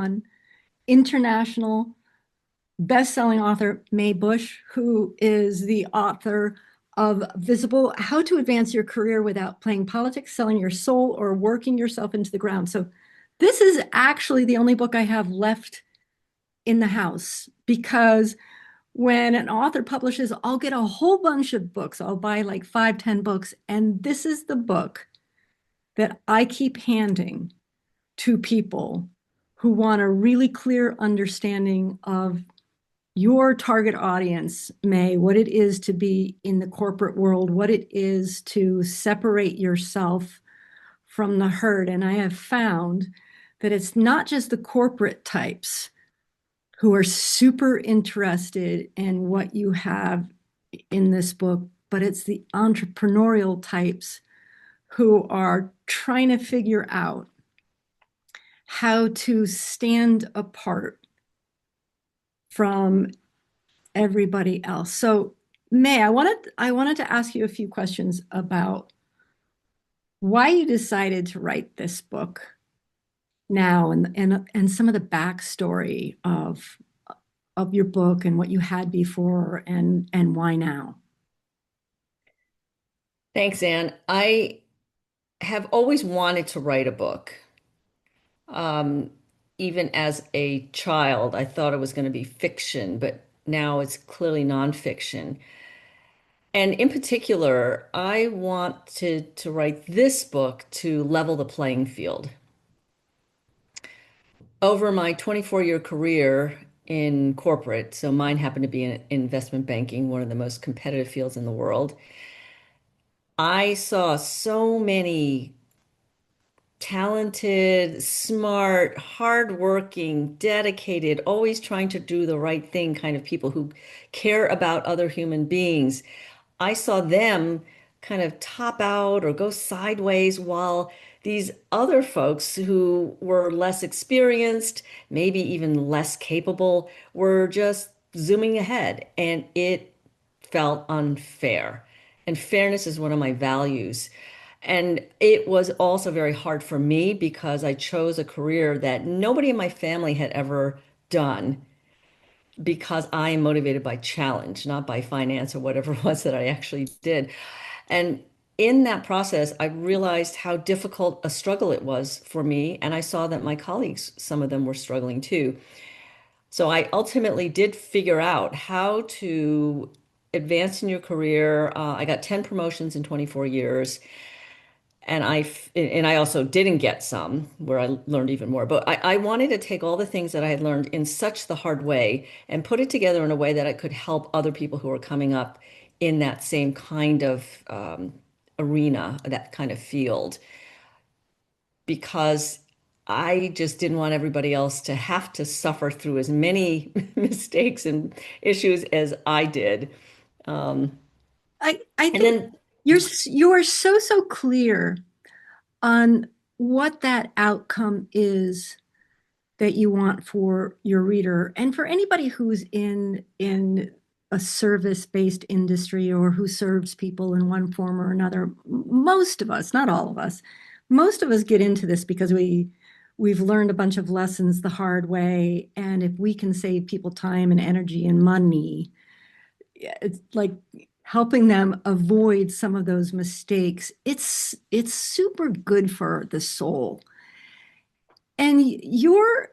on international best-selling author Mae Busch, who is the author of Visible: How to Advance Your Career Without Playing Politics, Selling Your Soul, or Working Yourself into the Ground. So this is actually the only book I have left in the house, because when an author publishes, I'll get a whole bunch of books. I'll buy like 5, 10 books. And this is the book that I keep handing to people who want a really clear understanding of your target audience, May, what it is to be in the corporate world, what it is to separate yourself from the herd. And I have found that it's not just the corporate types who are super interested in what you have in this book, but it's the entrepreneurial types who are trying to figure out how to stand apart from everybody else. So, May, I wanted to ask you a few questions about why you decided to write this book now, and some of the backstory of your book and what you had before, and why now. Thanks, Anne. I have always wanted to write a book. Um, Even as a child, I thought it was going to be fiction, but now it's clearly nonfiction. And in particular, I wanted to write this book to level the playing field. Over my 24-year career in corporate, so mine happened to be in investment banking, one of the most competitive fields in the world, I saw so many talented, smart, hardworking, dedicated, always trying to do the right thing kind of people who care about other human beings. I saw them kind of top out or go sideways while these other folks who were less experienced, maybe even less capable, were just zooming ahead. And it felt unfair. And fairness is one of my values. And it was also very hard for me because I chose a career that nobody in my family had ever done because I am motivated by challenge, not by finance or whatever it was that I actually did. And in that process, I realized how difficult a struggle it was for me. And I saw that my colleagues, some of them were struggling too. So I ultimately did figure out how to advance in your career. I got 10 promotions in 24 years. And I also didn't get some where I learned even more. But I wanted to take all the things that I had learned in such the hard way and put it together in a way that I could help other people who are coming up in that same kind of arena, that kind of field, because I just didn't want everybody else to have to suffer through as many mistakes and issues as I did. Um, I and think then you are so clear on what that outcome is that you want for your reader, and for anybody who's in a service-based industry or who serves people in one form or another. Most of us, not all of us, most of us get into this because we've learned a bunch of lessons the hard way, and if we can save people time and energy and money, it's like helping them avoid some of those mistakes. It's super good for the soul. And you're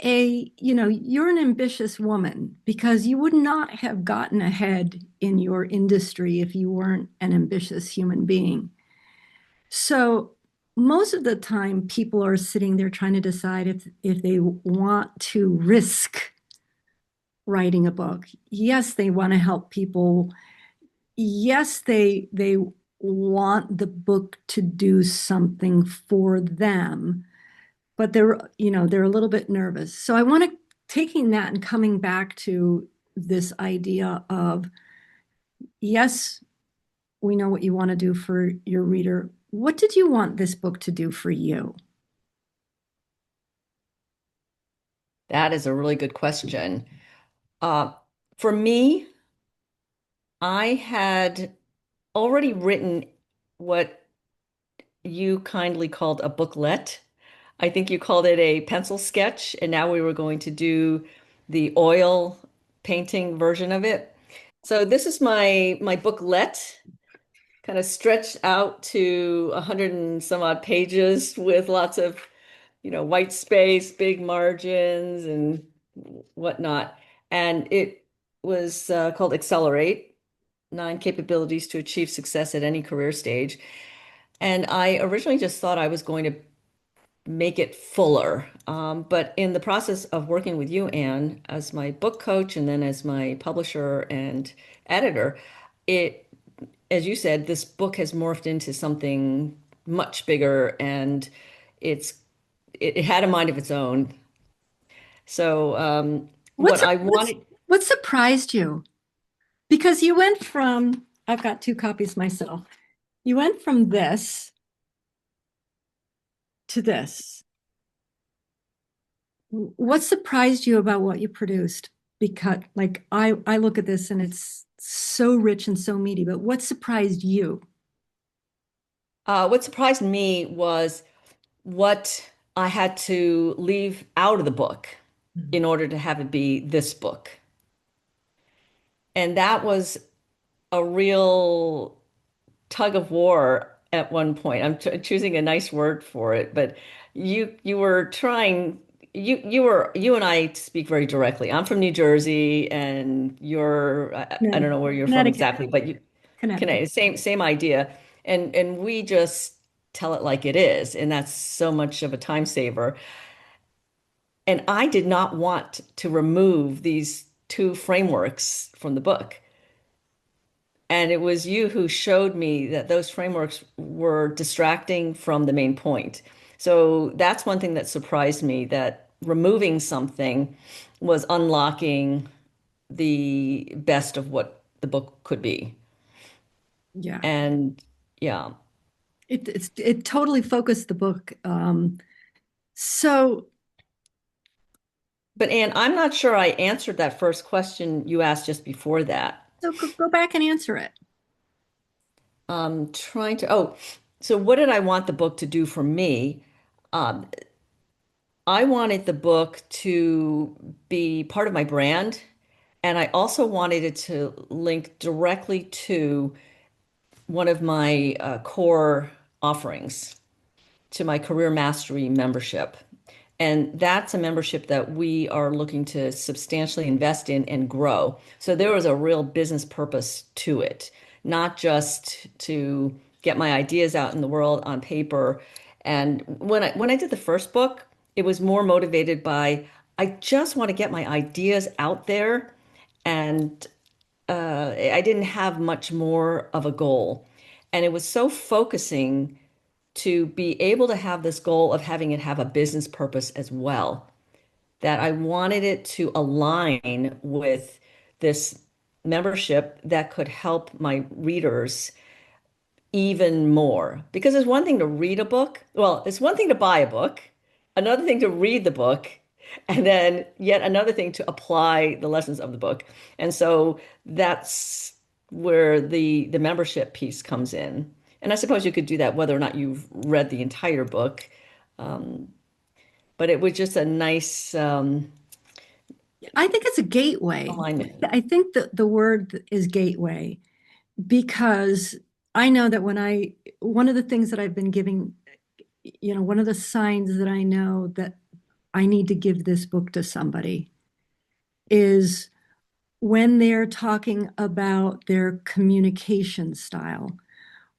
an ambitious woman, because you would not have gotten ahead in your industry if you weren't an ambitious human being. So most of the time people are sitting there trying to decide if they want to risk writing a book. Yes, they want to help people. Yes, they want the book to do something for them, but they're a little bit nervous. So I want to taking that and coming back to this idea of, yes, we know what you want to do for your reader. What did you want this book to do for you? that is a really good question. Uh, for me, I had already written what you kindly called a booklet. I think you called it a pencil sketch, and now we were going to do the oil painting version of it. So this is my booklet, kind of stretched out to 100 and some odd pages with lots of, white space, big margins, and whatnot. And it was called Accelerate, 9 Capabilities to Achieve Success at Any Career Stage. And I originally just thought I was going to make it fuller. But in the process of working with you, Anne, as my book coach and then as my publisher and editor, it, as you said, this book has morphed into something much bigger, and it's it had a mind of its own. So what What's I what's wanted, what surprised you? Because you went from, I've got two copies myself. You went from this to this. What surprised you about what you produced? Because like I look at this and it's so rich and so meaty, but what surprised you? what surprised me was what I had to leave out of the book in order to have it be this book. And that was a real tug of war at one point. I'm choosing a nice word for it, but you were trying you and I speak very directly. I'm from New Jersey, and I don't know where you're from Connecticut. exactly, but you Connecticut. same idea. And we just tell it like it is, and that's so much of a time saver. And I did not want to remove these two frameworks from the book. And it was you who showed me that those frameworks were distracting from the main point. So that's one thing that surprised me, that removing something was unlocking the best of what the book could be. Yeah. And yeah. It totally focused the book. So But Anne, I'm not sure I answered that first question you asked just before that. go back and answer it. So what did I want the book to do for me? Um, I wanted the book to be part of my brand, and I also wanted it to link directly to one of my core offerings, to my Career Mastery membership. And that's a membership that we are looking to substantially invest in and grow. So there was a real business purpose to it, not just to get my ideas out in the world on paper. And when I did the first book, it was more motivated by, I just want to get my ideas out there, and I didn't have much more of a goal. And it was so focusing to be able to have this goal of having it have a business purpose as well, that I wanted it to align with this membership that could help my readers even more. Because it's one thing to read a book. Well, it's one thing to buy a book, another thing to read the book, and then yet another thing to apply the lessons of the book. And so that's where the membership piece comes in. And I suppose you could do that whether or not you've read the entire book. Um, but it was just a nice I think it's a gateway. alignment. I think that the word is gateway because I know that one of the things that I've been giving, one of the signs that I know that I need to give this book to somebody is when they're talking about their communication style,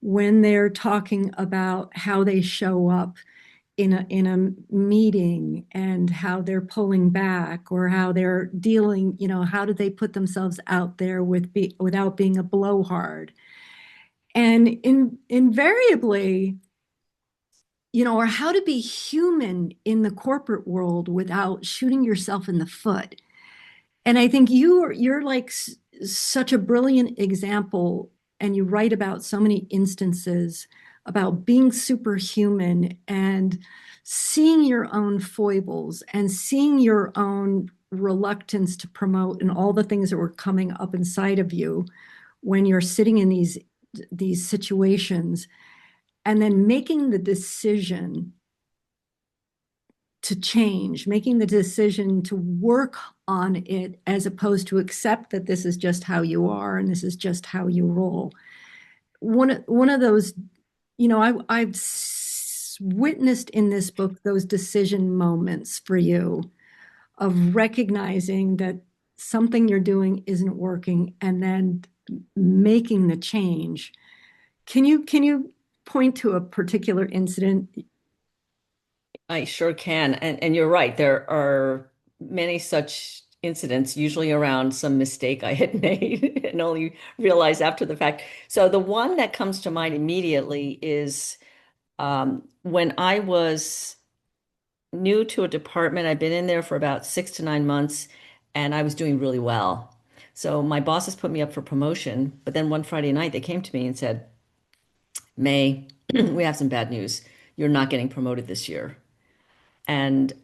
when they're talking about how they show up in a meeting and how they're pulling back or how they're dealing, how do they put themselves out there without being a blowhard. And invariably, or how to be human in the corporate world without shooting yourself in the foot. And I think you're like such a brilliant example, and you write about so many instances about being superhuman and seeing your own foibles and seeing your own reluctance to promote and all the things that were coming up inside of you when you're sitting in these situations, and then making the decision to change, making the decision to work on it as opposed to accept that this is just how you are and this is just how you roll. One of those, I've witnessed in this book those decision moments for you of recognizing that something you're doing isn't working and then making the change. Can you point to a particular incident? I sure can. And you're right. There are many such incidents, usually around some mistake I had made and only realized after the fact. So the one that comes to mind immediately is when I was new to a department. I'd been in there for about 6 to 9 months, and I was doing really well. So my bosses put me up for promotion, but then one Friday night they came to me and said, May, we have some bad news. You're not getting promoted this year. And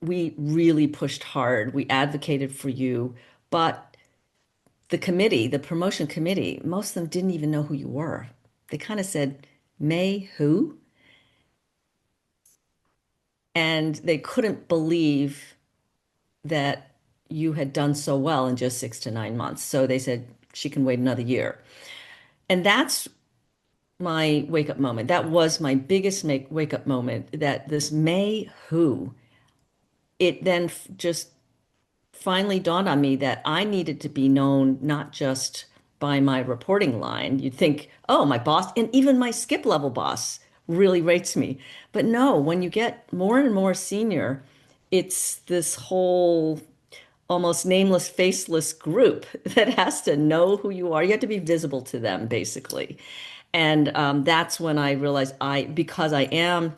we really pushed hard. We advocated for you, but the committee, the promotion committee, most of them didn't even know who you were. They kind of said, May who? And they couldn't believe that you had done so well in just 6 to 9 months. So they said, she can wait another year. And that's my wake up moment. That was my biggest wake up moment, that this May who, it then just finally dawned on me that I needed to be known not just by my reporting line. You'd think, oh, my boss, and even my skip level boss really rates me. But no, when you get more and more senior, it's this whole almost nameless, faceless group that has to know who you are. You have to be visible to them, basically. And that's when I realized because I am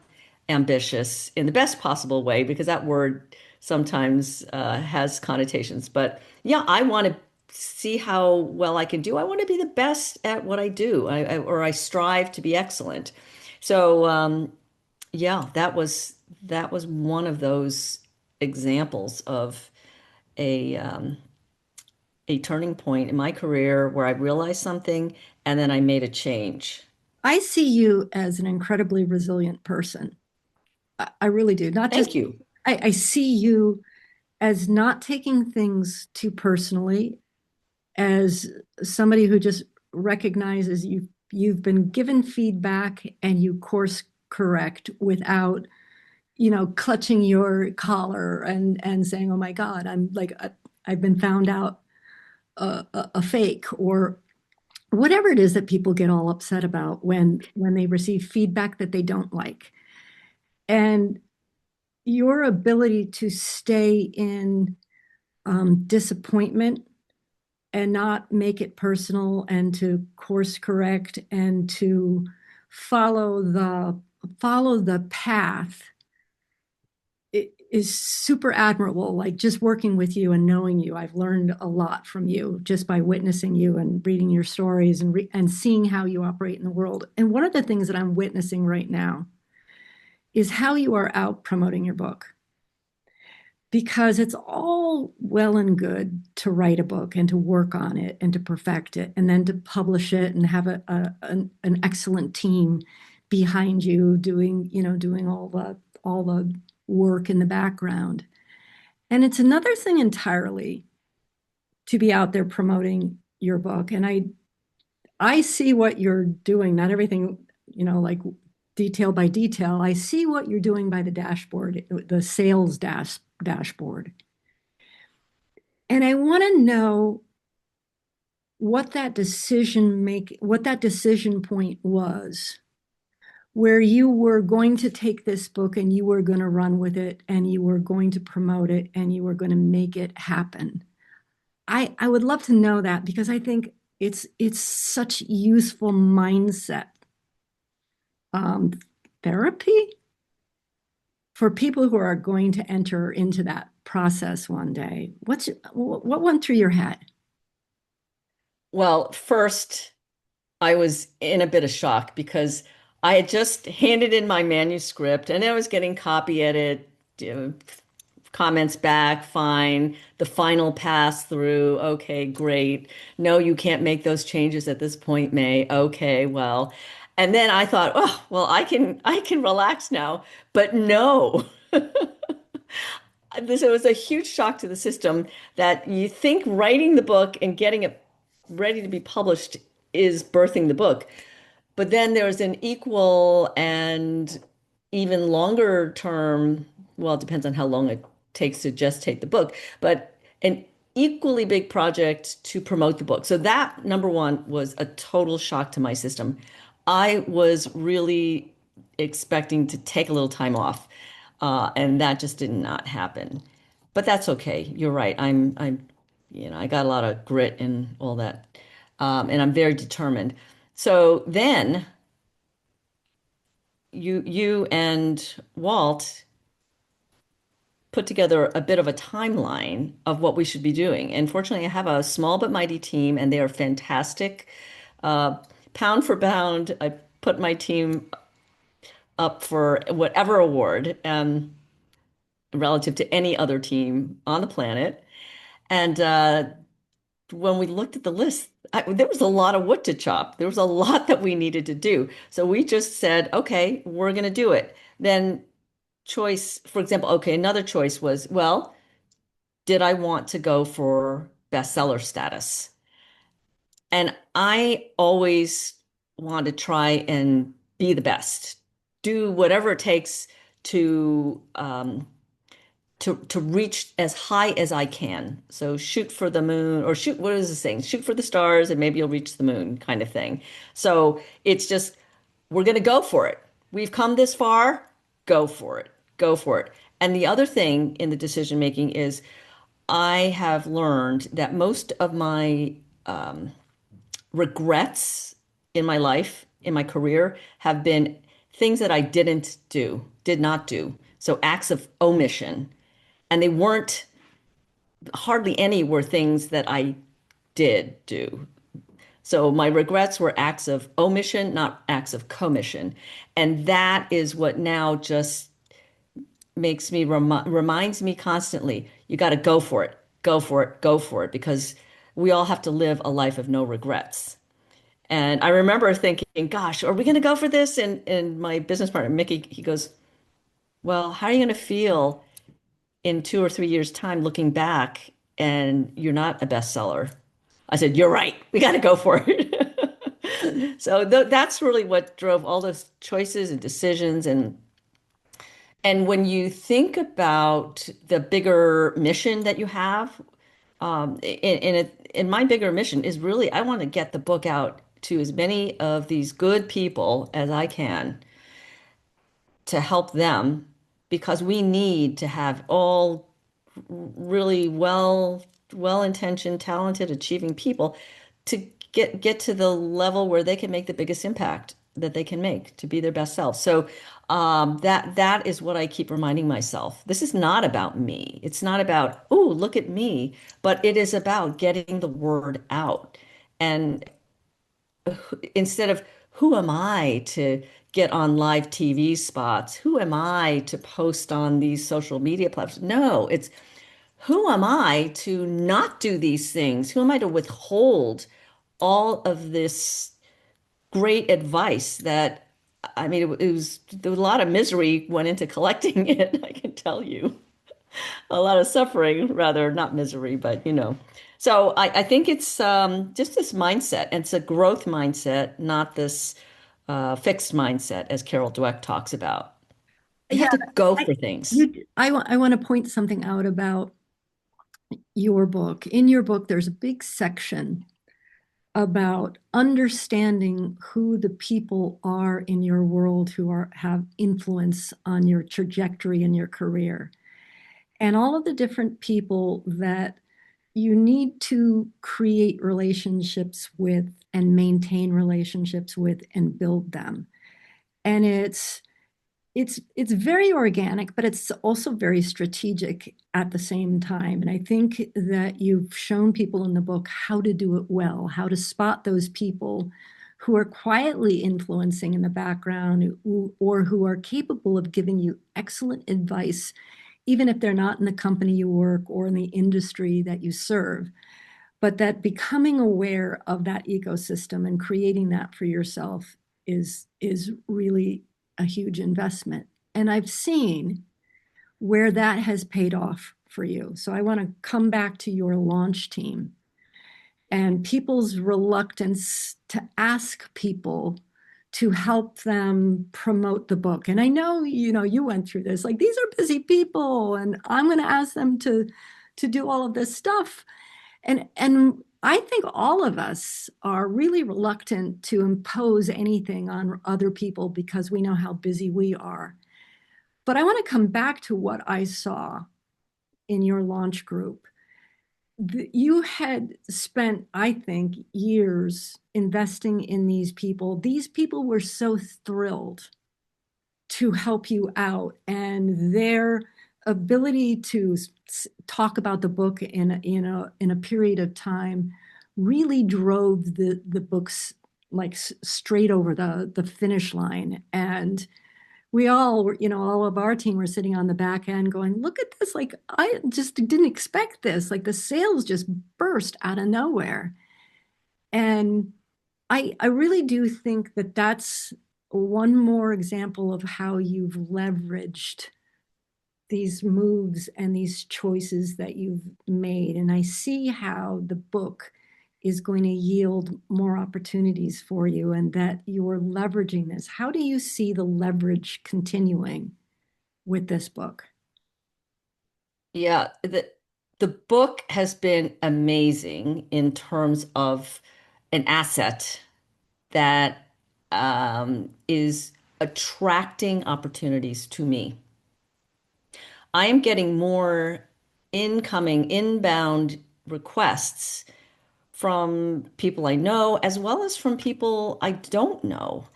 ambitious in the best possible way, because that word sometimes has connotations. But yeah, I want to see how well I can do. I want to be the best at what I do, or I strive to be excellent. So yeah, that was one of those examples of a a turning point in my career where I realized something and then I made a change. I see you as an incredibly resilient person. I really do. Not just, Thank you. I see you as not taking things too personally, as somebody who just recognizes you've been given feedback and you course correct without, clutching your collar and saying, "Oh my God, I've been found out a fake," or whatever it is that people get all upset about when they receive feedback that they don't like. And your ability to stay in disappointment and not make it personal and to course correct and to follow the path is super admirable. Like, just working with you and knowing you, I've learned a lot from you just by witnessing you and reading your stories and seeing how you operate in the world. And one of the things that I'm witnessing right now is how you are out promoting your book, because it's all well and good to write a book and to work on it and to perfect it and then to publish it and have an excellent team behind you doing all the work in the background. And it's another thing entirely to be out there promoting your book. And I see what you're doing, not everything, like detail by detail. I see what you're doing by the dashboard, the sales dashboard. And I want to know what that decision point was, where you were going to take this book and you were going to run with it and you were going to promote it and you were going to make it happen. I would love to know that, because I think it's such useful mindset therapy for people who are going to enter into that process one day. What went through your head? Well, first, I was in a bit of shock because I had just handed in my manuscript and I was getting copy edit, comments back, fine. The final pass through, okay, great. No, you can't make those changes at this point, May. Okay, well. And then I thought, oh, well, I can relax now. But no. So it was a huge shock to the system that you think writing the book and getting it ready to be published is birthing the book. But then there's an equal and even longer term, well, it depends on how long it takes to gestate the book, but an equally big project to promote the book. So that, number one, was a total shock to my system. I was really expecting to take a little time off, and that just did not happen. But that's okay. You're right. I got a lot of grit and all that, and I'm very determined. So then you and Walt put together a bit of a timeline of what we should be doing. And fortunately, I have a small but mighty team, and they are fantastic. Uh, Pound for pound, I put my team up for whatever award relative to any other team on the planet. And when we looked at the list, there was a lot of wood to chop. There was a lot that we needed to do. So we just said, okay, we're going to do it. Then choice, for example, okay, another choice was, well, did I want to go for bestseller status? And I always want to try and be the best, do whatever it takes to to reach as high as I can. So shoot for the moon, or shoot, what is the saying? Shoot for the stars and maybe you'll reach the moon kind of thing. So it's just, we're going to go for it. We've come this far, go for it. Go for it. And the other thing in the decision making is I have learned that most of my regrets in my life, in my career, have been things that I did not do. So acts of omission. And they weren't, hardly any were things that I did do. So my regrets were acts of omission, not acts of commission. And that is what now just reminds me constantly, you got to go for it, go for it, go for it, because we all have to live a life of no regrets. And I remember thinking, gosh, are we going to go for this? And my business partner, Mickey, he goes, well, how are you going to feel in 2 or 3 years' time looking back and you're not a bestseller? I said, you're right. We got to go for it. So that's really what drove all those choices and decisions. And when you think about the bigger mission that you have, in my bigger mission is really, I want to get the book out to as many of these good people as I can to help them, because we need to have all really well-intentioned, talented, achieving people to get to the level where they can make the biggest impact that they can make to be their best self. So that is what I keep reminding myself. This is not about me. It's not about, oh, look at me, but it is about getting the word out. And instead of who am I to get on live TV spots? Who am I to post on these social media platforms? No, it's who am I to not do these things? Who am I to withhold all of this great advice that, I mean, there was a lot of misery went into collecting it, I can tell you. A lot of suffering, rather, not misery, but you know. So I think it's just this mindset, and it's a growth mindset, not this fixed mindset, as Carol Dweck talks about. You Yeah, have to go I, for things. I want to point something out about your book. In your book, there's a big section about understanding who the people are in your world who have influence on your trajectory in your career, and all of the different people that you need to create relationships with and maintain relationships with and build them. And it's very organic, but it's also very strategic at the same time. And I think that you've shown people in the book how to do it well, how to spot those people who are quietly influencing in the background, or who are capable of giving you excellent advice, even if they're not in the company you work or in the industry that you serve. But that becoming aware of that ecosystem and creating that for yourself is really a huge investment. And I've seen where that has paid off for you. So I want to come back to your launch team and people's reluctance to ask people to help them promote the book. And I know, you went through this, like these are busy people and I'm going to ask them to do all of this stuff. And I think all of us are really reluctant to impose anything on other people because we know how busy we are. But I want to come back to what I saw in your launch group. You had spent, I think, years investing in these people. These people were so thrilled to help you out, and their ability to talk about the book in a period of time really drove the books like straight over the finish line. And we all were, all of our team were sitting on the back end going, look at this. Like, I just didn't expect this. Like the sales just burst out of nowhere. And I really do think that that's one more example of how you've leveraged these moves and these choices that you've made. And I see how the book is going to yield more opportunities for you and that you're leveraging this. How do you see the leverage continuing with this book? Yeah, the book has been amazing in terms of an asset that is attracting opportunities to me. I am getting more inbound requests from people I know as well as from people I don't know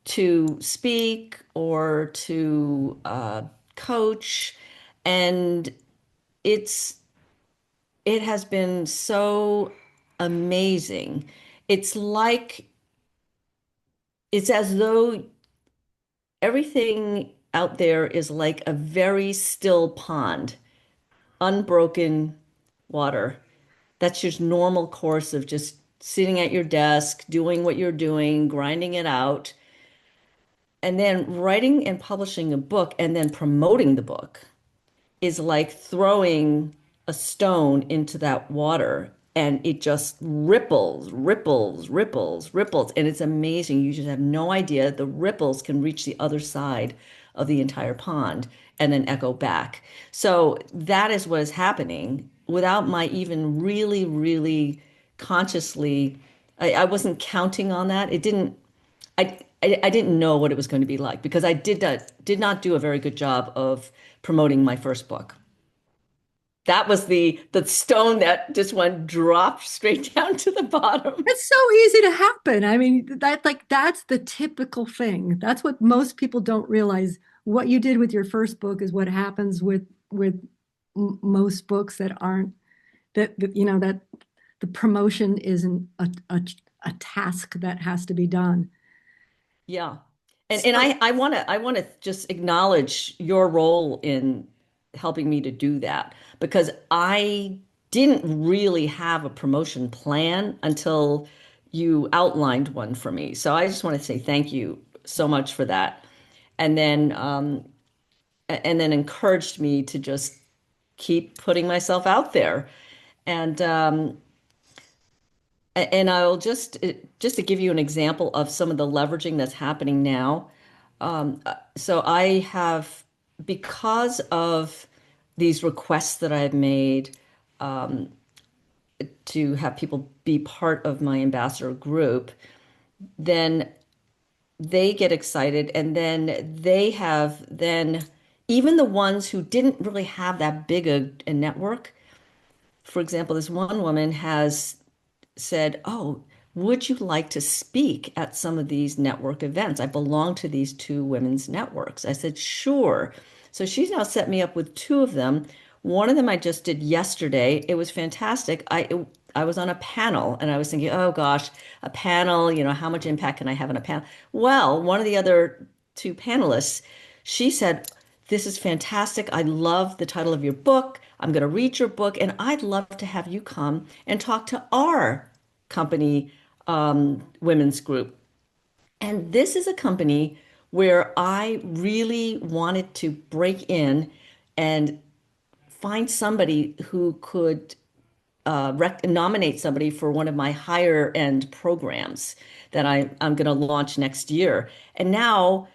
to speak or to coach. And it's it has been so amazing. It's like it's as though everything out there is like a very still pond, unbroken water. That's just normal course of just sitting at your desk, doing what you're doing, grinding it out, and then writing and publishing a book and then promoting the book is like throwing a stone into that water and it just ripples, ripples, ripples, ripples. And it's amazing. You just have no idea the ripples can reach the other side of the entire pond and then echo back. So that is what is happening without my even really, really consciously, I wasn't counting on that. It didn't, I didn't know what it was going to be like because I did not do a very good job of promoting my first book. That was the stone that just went dropped straight down to the bottom. It's so easy to happen. I mean, that's the typical thing. That's what most people don't realize. What you did with your first book is what happens with most books that aren't that the promotion isn't a task that has to be done. Yeah. And So I want to just acknowledge your role in helping me to do that because I didn't really have a promotion plan until you outlined one for me. So I just want to say thank you so much for that. And then encouraged me to just keep putting myself out there. And I'll just to give you an example of some of the leveraging that's happening now. So I have, because of these requests that I've made to have people be part of my ambassador group, then they get excited and then even the ones who didn't really have that big a network. For example, this one woman has said, "Oh, would you like to speak at some of these network events? I belong to these two women's networks." I said, "Sure." So she's now set me up with two of them. One of them I just did yesterday. It was fantastic. I was on a panel and I was thinking, "Oh gosh, a panel, how much impact can I have on a panel?" Well, one of the other two panelists, she said, "This is fantastic. I love the title of your book. I'm going to read your book, and I'd love to have you come and talk to our company women's group." And this is a company where I really wanted to break in and find somebody who could nominate somebody for one of my higher end programs that I'm going to launch next year. And now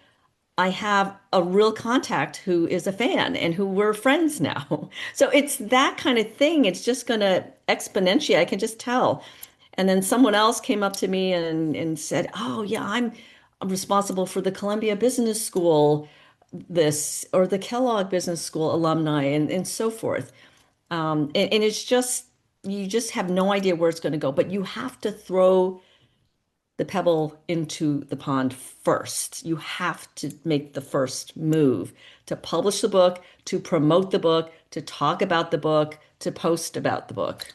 I have a real contact who is a fan and who we're friends now. So it's that kind of thing. It's just going to exponentiate. I can just tell. And then someone else came up to me and said, "Oh, yeah, I'm responsible for the Columbia Business School, this, or the Kellogg Business School alumni, and so forth." And it's just, you just have no idea where it's going to go, but you have to throw the pebble into the pond first. You have to make the first move to publish the book, to promote the book, to talk about the book, to post about the book.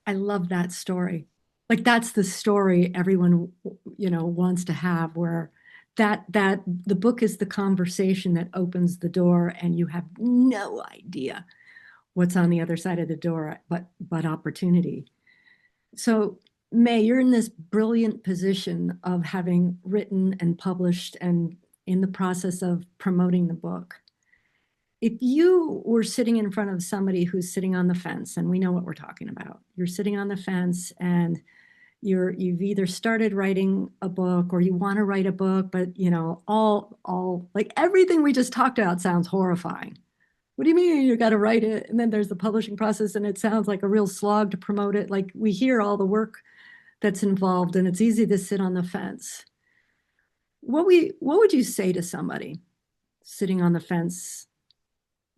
I love that story. Like that's the story everyone, wants to have where that the book is the conversation that opens the door and you have no idea what's on the other side of the door but opportunity. So May, you're in this brilliant position of having written and published and in the process of promoting the book. If you were sitting in front of somebody who's sitting on the fence, and we know what we're talking about, you're sitting on the fence and you've either started writing a book or you want to write a book, but all like everything we just talked about sounds horrifying. What do you mean you got to write it? And then there's the publishing process, and it sounds like a real slog to promote it. Like we hear all the work that's involved, and it's easy to sit on the fence. What would you say to somebody sitting on the fence,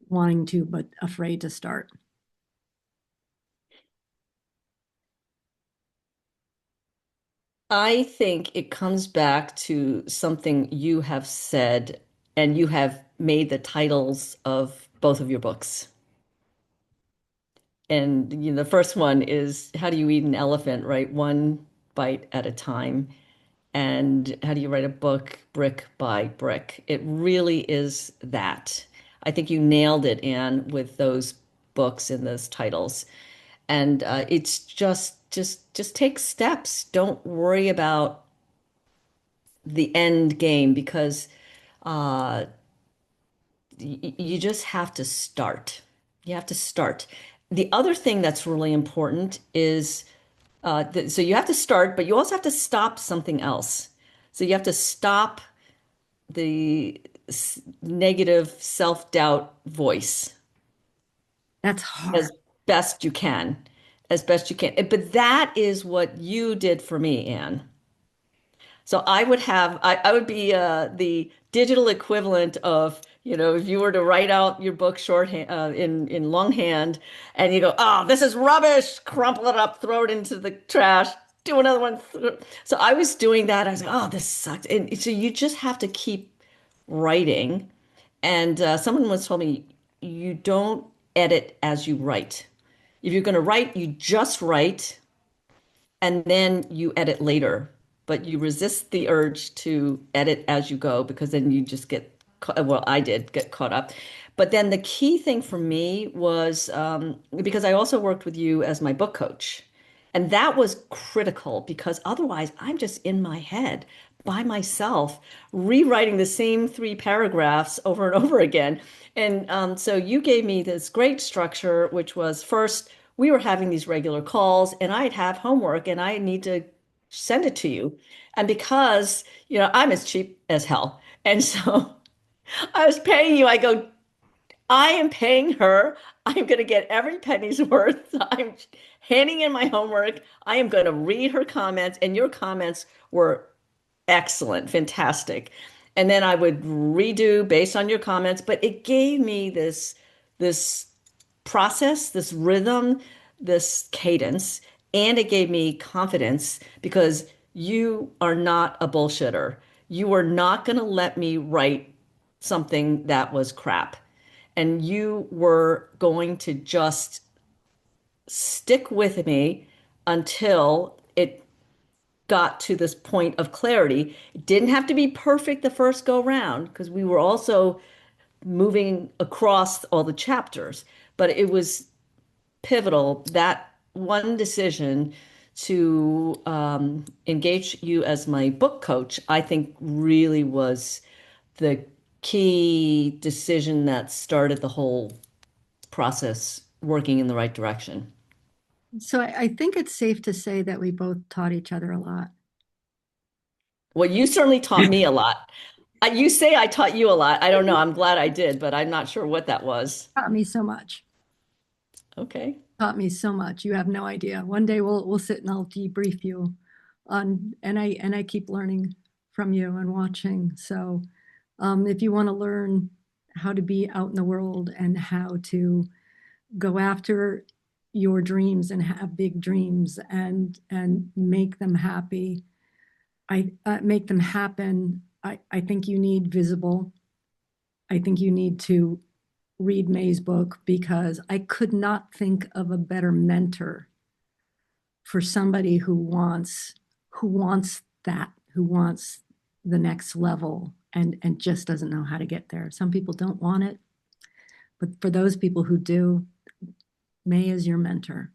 wanting to but afraid to start? I think it comes back to something you have said, and you have made the titles of both of your books. And the first one is how do you eat an elephant, right? One bite at a time. And how do you write a book brick by brick? It really is that. I think you nailed it, Anne, with those books and those titles. And it's just take steps. Don't worry about the end game because uh, you just have to start. You have to start. The other thing that's really important is so you have to start, but you also have to stop something else. So you have to stop the negative self-doubt voice That's hard. as best you can, as best you can. But that is what you did for me, Anne. So I would be the digital equivalent of, if you were to write out your book shorthand in longhand, and you go, oh, this is rubbish, crumple it up, throw it into the trash, do another one. So I was doing that. I was like, oh, this sucks. And so you just have to keep writing. And someone once told me, you don't edit as you write. If you're going to write, you just write and then you edit later, but you resist the urge to edit as you go because then you just get well, I did get caught up. But then the key thing for me was because I also worked with you as my book coach. And that was critical because otherwise I'm just in my head by myself, rewriting the same three paragraphs over and over again. And so you gave me this great structure, which was first, we were having these regular calls, and I'd have homework and I need to send it to you. And because, I'm as cheap as hell. And so I was paying you, I go, I am paying her. I'm going to get every penny's worth. I'm handing in my homework. I am going to read her comments, and your comments were excellent, fantastic. And then I would redo based on your comments, but it gave me this process, this rhythm, this cadence, and it gave me confidence because you are not a bullshitter. You are not going to let me write something that was crap. And you were going to just stick with me until it got to this point of clarity. It didn't have to be perfect the first go round because we were also moving across all the chapters, but it was pivotal. That one decision to engage you as my book coach, I think really was the key decision that started the whole process working in the right direction. So I think it's safe to say that we both taught each other a lot. Well, you certainly taught me a lot. You say I taught you a lot. I don't know. I'm glad I did, but I'm not sure what that was. Taught me so much. Okay. Taught me so much. You have no idea. One day we'll sit and I'll debrief you on, and I keep learning from you and watching. So if you want to learn how to be out in the world and how to go after your dreams and have big dreams and make them happy, I make them happen. I think you need Visible. I think you need to read May's book, because I could not think of a better mentor for somebody who wants that, who wants the next level and just doesn't know how to get there. Some people don't want it, but for those people who do, May is your mentor.